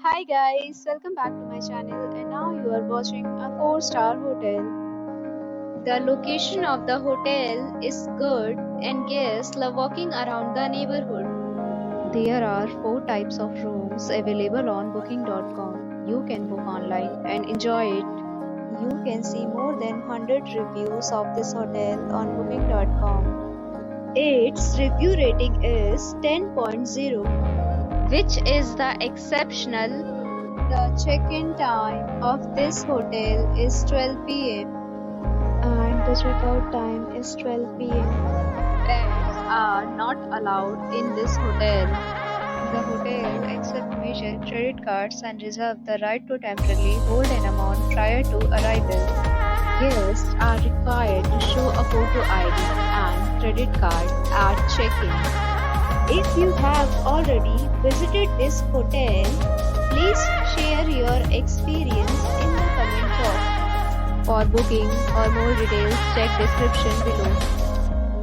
Hi guys, welcome back to my channel and now you are watching a 4-star hotel. The location of the hotel is good and guests love walking around the neighborhood. There are 4 types of rooms available on booking.com. You can book online and enjoy it. You can see more than 100 reviews of this hotel on booking.com. Its review rating is 10.0, which is the exceptional. The check-in time of this hotel is 12 p.m. and the checkout time is 12 p.m. Pets are not allowed in this hotel. The hotel accepts major credit cards and reserves the right to temporarily hold an amount prior to arrival. Guests are required to show a photo ID and credit card at check-in. If you have already visited this hotel, please share your experience in the comment box. For booking or more details, check description below.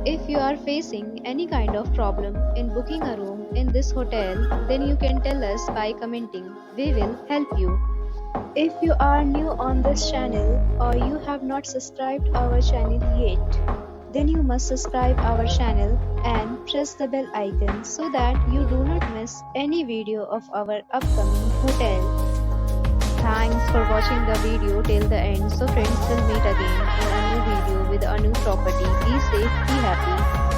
If you are facing any kind of problem in booking a room in this hotel, then you can tell us by commenting. We will help you. If you are new on this channel or you have not subscribed our channel yet, then you must subscribe our channel and press the bell icon so that you do not miss any video of our upcoming hotel. Thanks for watching the video till the end. So friends, will meet again in a new video with a new property. Be safe, be happy.